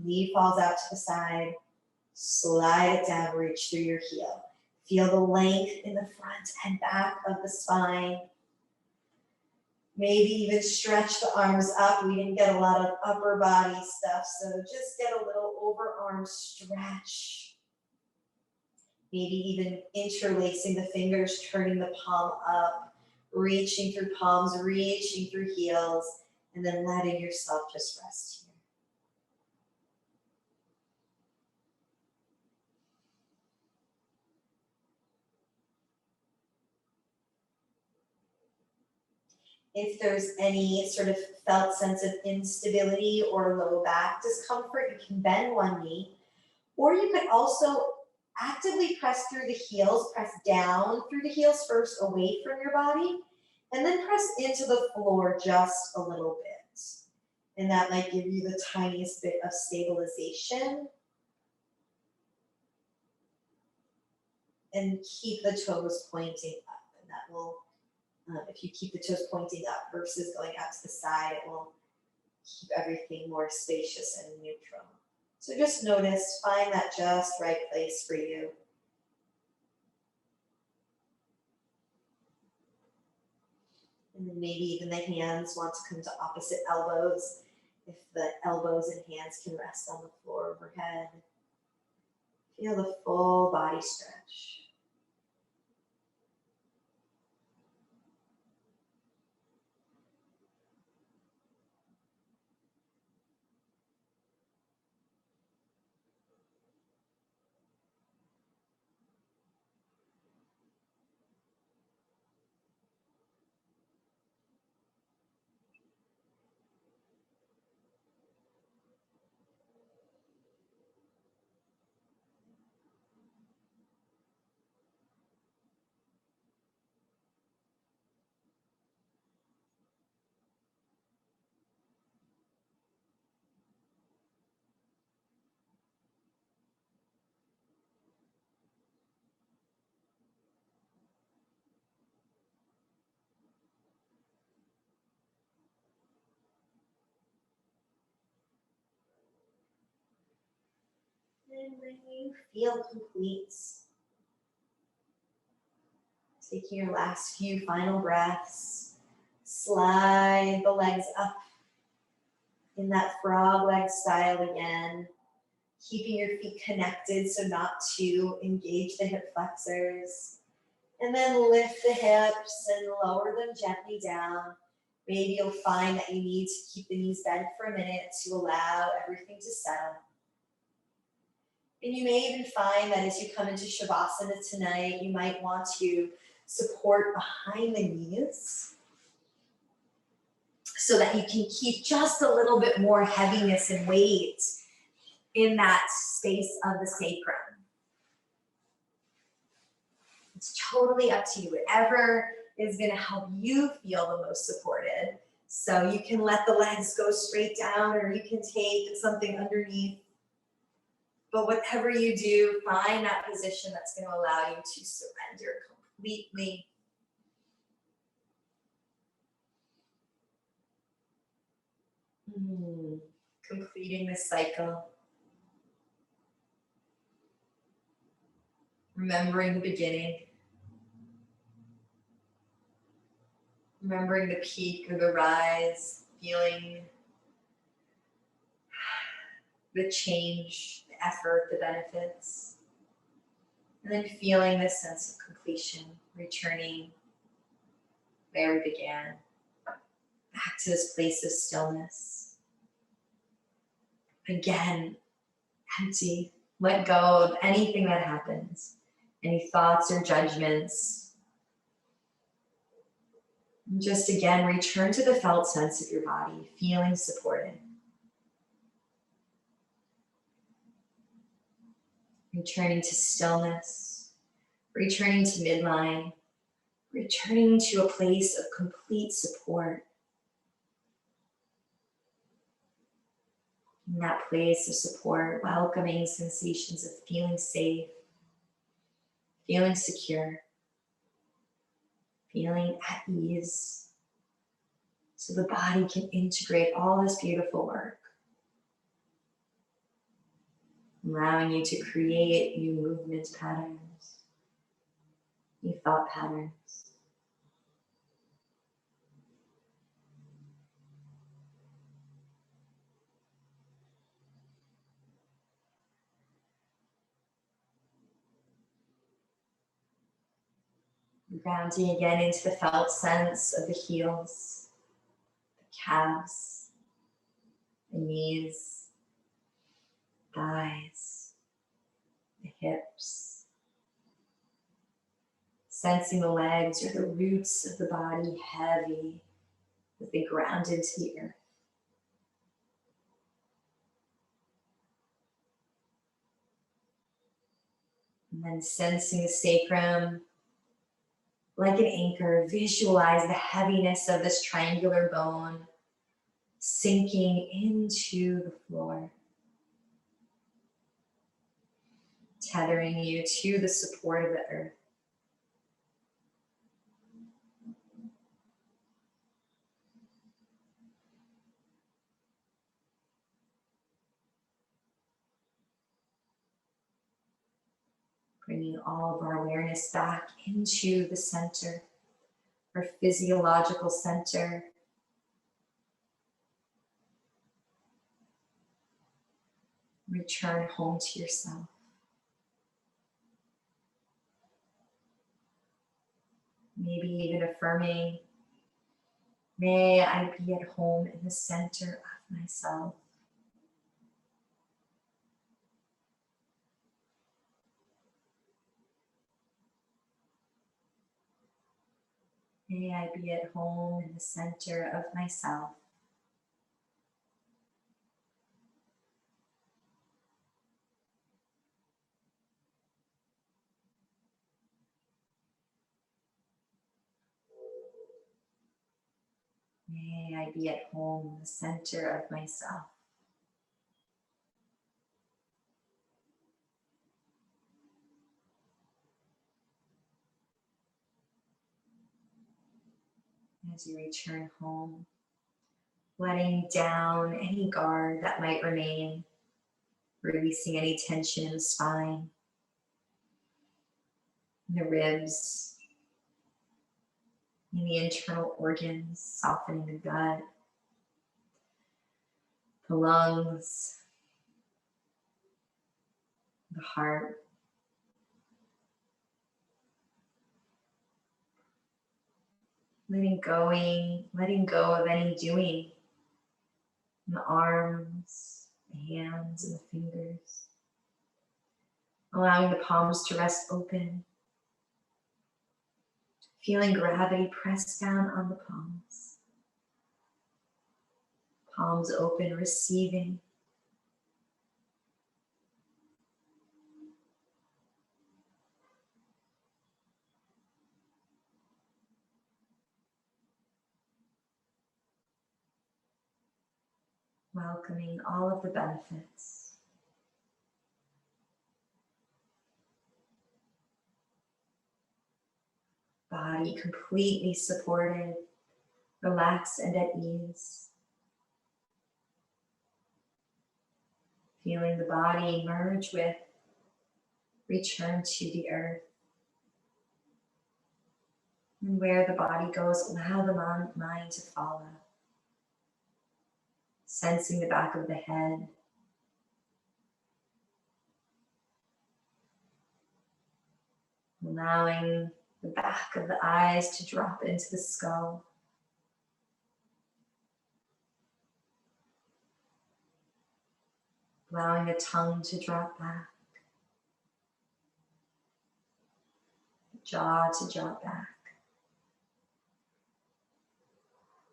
knee falls out to the side, slide it down, reach through your heel. Feel the length in the front and back of the spine. Maybe even stretch the arms up. We didn't get a lot of upper body stuff, so just get a little overarm stretch. Maybe even interlacing the fingers, turning the palm up, reaching through palms, reaching through heels, and then letting yourself just rest here. If there's any sort of felt sense of instability or low back discomfort, you can bend one knee, or you could also actively press through the heels, press down through the heels first away from your body, And then press into the floor just a little bit. And that might give you the tiniest bit of stabilization. And keep the toes pointing up. And that will, if you keep the toes pointing up versus going out to the side, it will keep everything more spacious and neutral. So just notice, find that just right place for you. And then maybe even the hands want to come to opposite elbows. If the elbows and hands can rest on the floor overhead. Feel the full body stretch. And when you feel complete, taking your last few final breaths, slide the legs up in that frog leg style again, keeping your feet connected so not to engage the hip flexors. And then lift the hips and lower them gently down. Maybe you'll find that you need to keep the knees bent for a minute to allow everything to settle. And you may even find that as you come into Shavasana tonight, you might want to support behind the knees so that you can keep just a little bit more heaviness and weight in that space of the sacrum. It's totally up to you, whatever is going to help you feel the most supported. So you can let the legs go straight down, or you can take something underneath. But whatever you do, find that position that's going to allow you to surrender completely. Completing this cycle. Remembering the beginning. Remembering the peak or the rise, feeling the change, the effort, the benefits. And then feeling this sense of completion, returning where we began, back to this place of stillness. Again, empty, let go of anything that happens, any thoughts or judgments. And just again, return to the felt sense of your body, feeling supported. Returning to stillness, returning to midline, returning to a place of complete support. In that place of support, welcoming sensations of feeling safe, feeling secure, feeling at ease, so the body can integrate all this beautiful work, allowing you to create new movement patterns, new thought patterns. Grounding again into the felt sense of the heels, the calves, the knees, thighs, the hips. Sensing the legs or the roots of the body heavy as they ground into the earth. And then sensing the sacrum, Like an anchor, visualize the heaviness of this triangular bone sinking into the floor, tethering you to the support of the earth. Bringing all of our awareness back into the center, our physiological center. Return home to yourself. Maybe even affirming, may I be at home in the center of myself. May I be at home in the center of myself. May I be at home in the center of myself. As you return home, letting down any guard that might remain, releasing any tension in the spine, in the ribs, in the internal organs, softening the gut, the lungs, the heart. Letting go of any doing in the arms, the hands, and the fingers. Allowing the palms to rest open. Feeling gravity press down on the palms. Palms open, receiving. Welcoming all of the benefits. Body completely supported, relaxed and at ease. Feeling the body merge with, return to the earth. And where the body goes, allow the mind to follow. Sensing the back of the head. Allowing the back of the eyes to drop into the skull. Allowing the tongue to drop back. The jaw to drop back.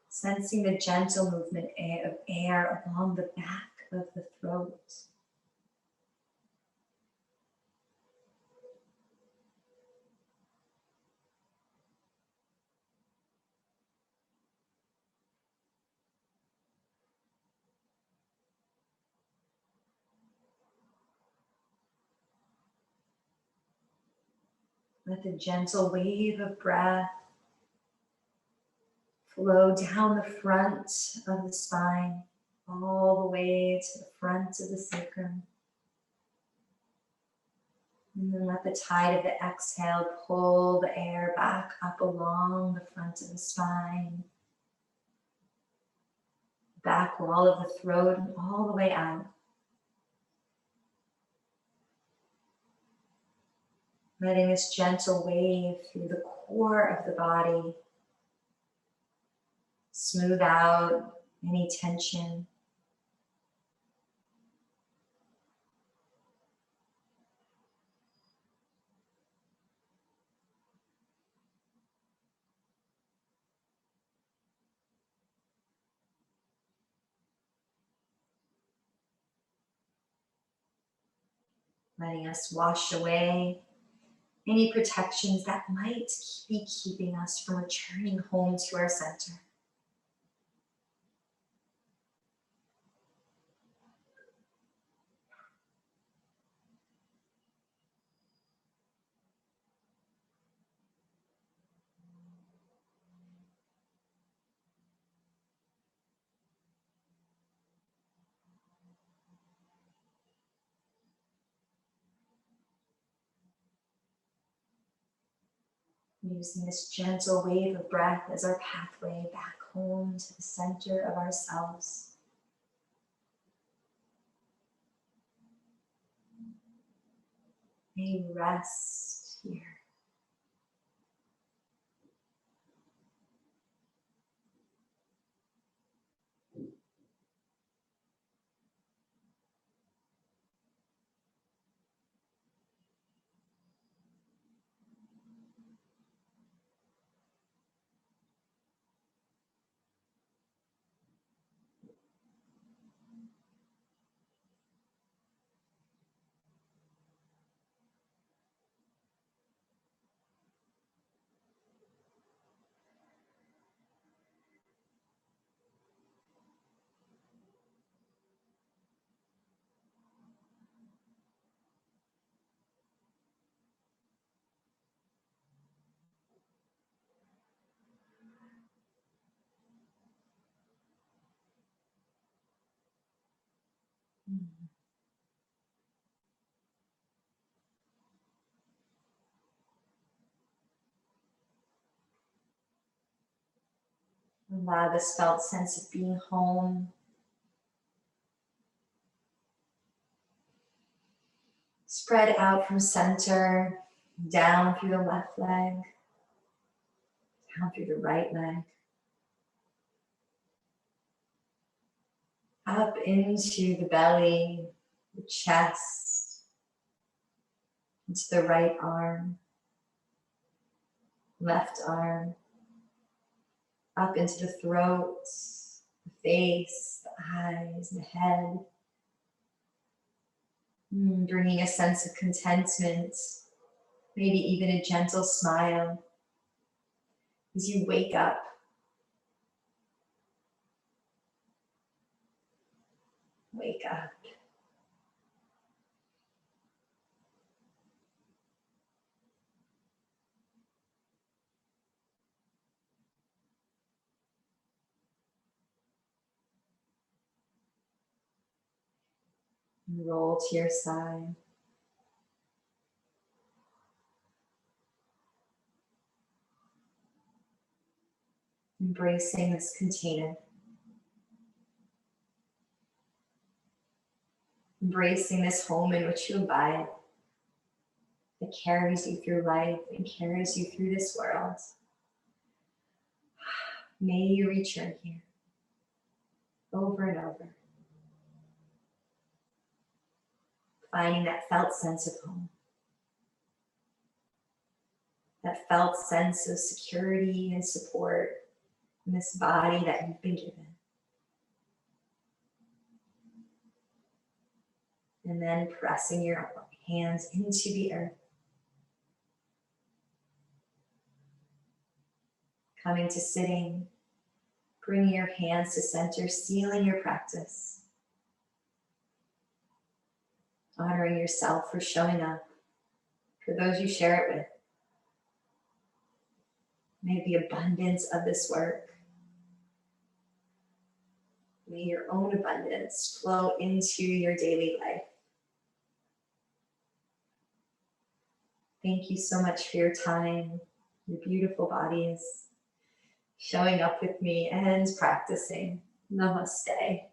Sensing the gentle movement of air along the back of the throat. Let the gentle wave of breath flow down the front of the spine, all the way to the front of the sacrum. And then let the tide of the exhale pull the air back up along the front of the spine, back wall of the throat, and all the way out. Letting this gentle wave through the core of the body smooth out any tension. Letting us wash away any protections that might be keeping us from returning home to our center. Using this gentle wave of breath as our pathway back home to the center of ourselves. May rest here. Allow this felt sense of being home spread out from center, down through the left leg, down through the right leg, up into the belly, the chest, into the right arm, left arm, up into the throat, the face, the eyes, the head. Bringing a sense of contentment, maybe even a gentle smile as you wake up. Wake up. And roll to your side. Embracing this container. Embracing this home in which you abide, that carries you through life and carries you through this world. May you return here over and over, finding that felt sense of home, that felt sense of security and support in this body that you've been given. And then pressing your hands into the earth. Coming to sitting, bringing your hands to center, sealing your practice. Honoring yourself for showing up, for those you share it with. May the abundance of this work, may your own abundance flow into your daily life. Thank you so much for your time, your beautiful bodies, showing up with me and practicing. Namaste.